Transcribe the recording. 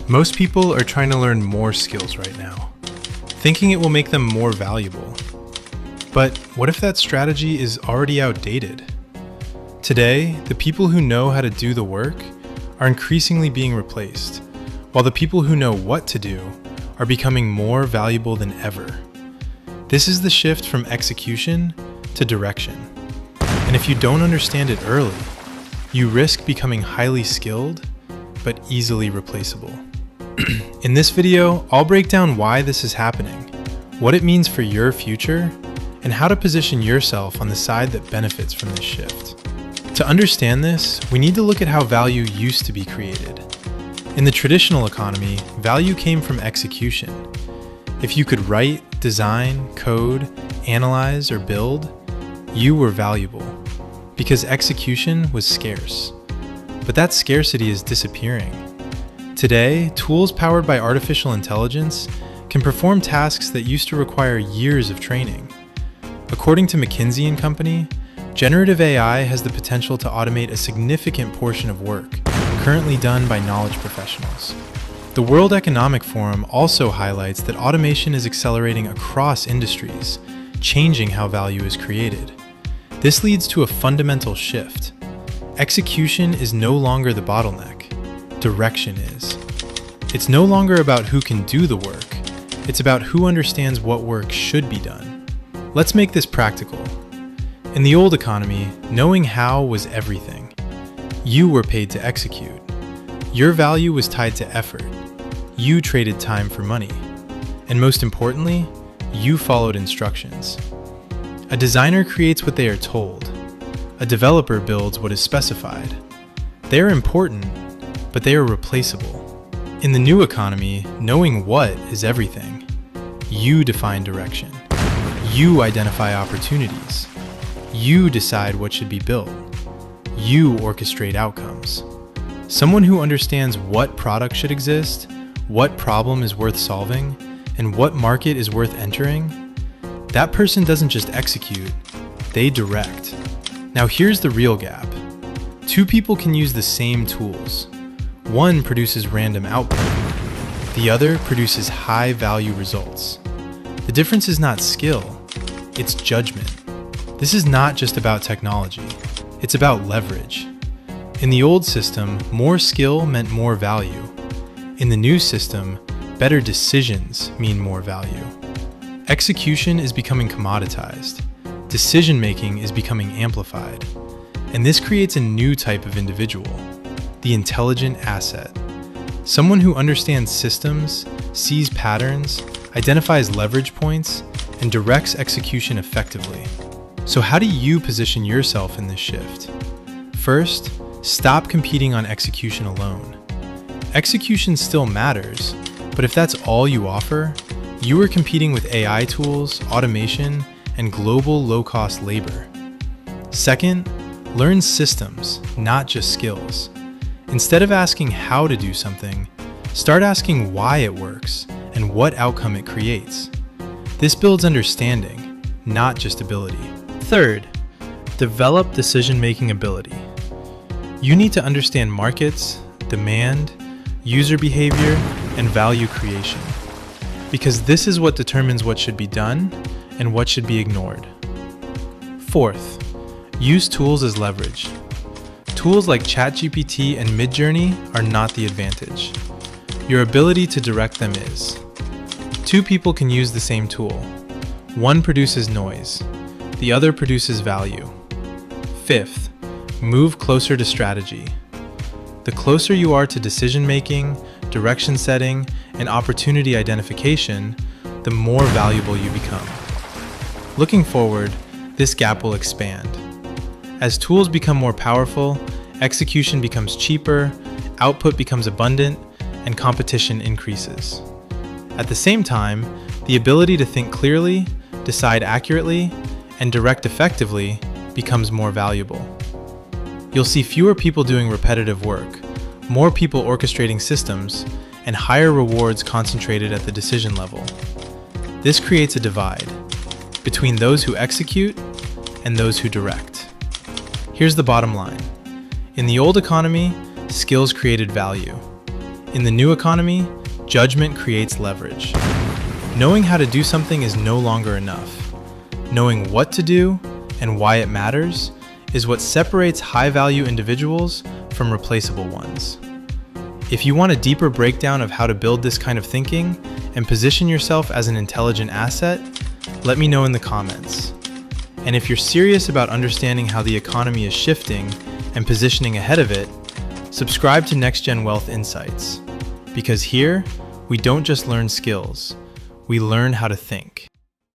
Most people are trying to learn more skills right now, thinking it will make them more valuable. But what if that strategy is already outdated? Today, the people who know how to do the work are increasingly being replaced, while the people who know what to do are becoming more valuable than ever. This is the shift from execution to direction. And if you don't understand it early, you risk becoming highly skilled, but easily replaceable. In this video, I'll break down why this is happening, what it means for your future, and how to position yourself on the side that benefits from this shift. To understand this, we need to look at how value used to be created. In the traditional economy, value came from execution. If you could write, design, code, analyze, or build, you were valuable, because execution was scarce. But that scarcity is disappearing. Today, tools powered by artificial intelligence can perform tasks that used to require years of training. According to McKinsey Company, generative AI has the potential to automate a significant portion of work currently done by knowledge professionals. The World Economic Forum also highlights that automation is accelerating across industries, changing how value is created. This leads to a fundamental shift. Execution is no longer the bottleneck. Direction is. It's no longer about who can do the work. It's about who understands what work should be done. Let's make this practical. In the old economy, knowing how was everything. You were paid to execute. Your value was tied to effort. You traded time for money. And most importantly, you followed instructions. A designer creates what they are told. A developer builds what is specified. They are important, but they are replaceable. In the new economy, knowing what is everything. You define direction. You identify opportunities. You decide what should be built. You orchestrate outcomes. Someone who understands what product should exist, what problem is worth solving, and what market is worth entering, that person doesn't just execute, they direct. Now here's the real gap. Two people can use the same tools. One produces random output. The other produces high-value results. The difference is not skill, it's judgment. This is not just about technology, it's about leverage. In the old system, more skill meant more value. In the new system, better decisions mean more value. Execution is becoming commoditized. Decision-making is becoming amplified. And this creates a new type of individual, the intelligent asset. Someone who understands systems, sees patterns, identifies leverage points, and directs execution effectively. So how do you position yourself in this shift? First, stop competing on execution alone. Execution still matters, but if that's all you offer, you are competing with AI tools, automation, and global low-cost labor. Second, learn systems, not just skills. Instead of asking how to do something, start asking why it works and what outcome it creates. This builds understanding, not just ability. Third, develop decision-making ability. You need to understand markets, demand, user behavior, and value creation, because this is what determines what should be done and what should be ignored. Fourth, use tools as leverage. Tools like ChatGPT and Midjourney are not the advantage. Your ability to direct them is. Two people can use the same tool. One produces noise, the other produces value. Fifth, move closer to strategy. The closer you are to decision-making, direction setting, and opportunity identification, the more valuable you become. Looking forward, this gap will expand. As tools become more powerful, execution becomes cheaper, output becomes abundant, and competition increases. At the same time, the ability to think clearly, decide accurately, and direct effectively becomes more valuable. You'll see fewer people doing repetitive work, more people orchestrating systems, and higher rewards concentrated at the decision level. This creates a divide between those who execute and those who direct. Here's the bottom line. In the old economy, skills created value. In the new economy, judgment creates leverage. Knowing how to do something is no longer enough. Knowing what to do and why it matters is what separates high-value individuals from replaceable ones. If you want a deeper breakdown of how to build this kind of thinking and position yourself as an intelligent asset, let me know in the comments. And if you're serious about understanding how the economy is shifting and positioning ahead of it, subscribe to Next Gen Wealth Insights. Because here, we don't just learn skills, we learn how to think.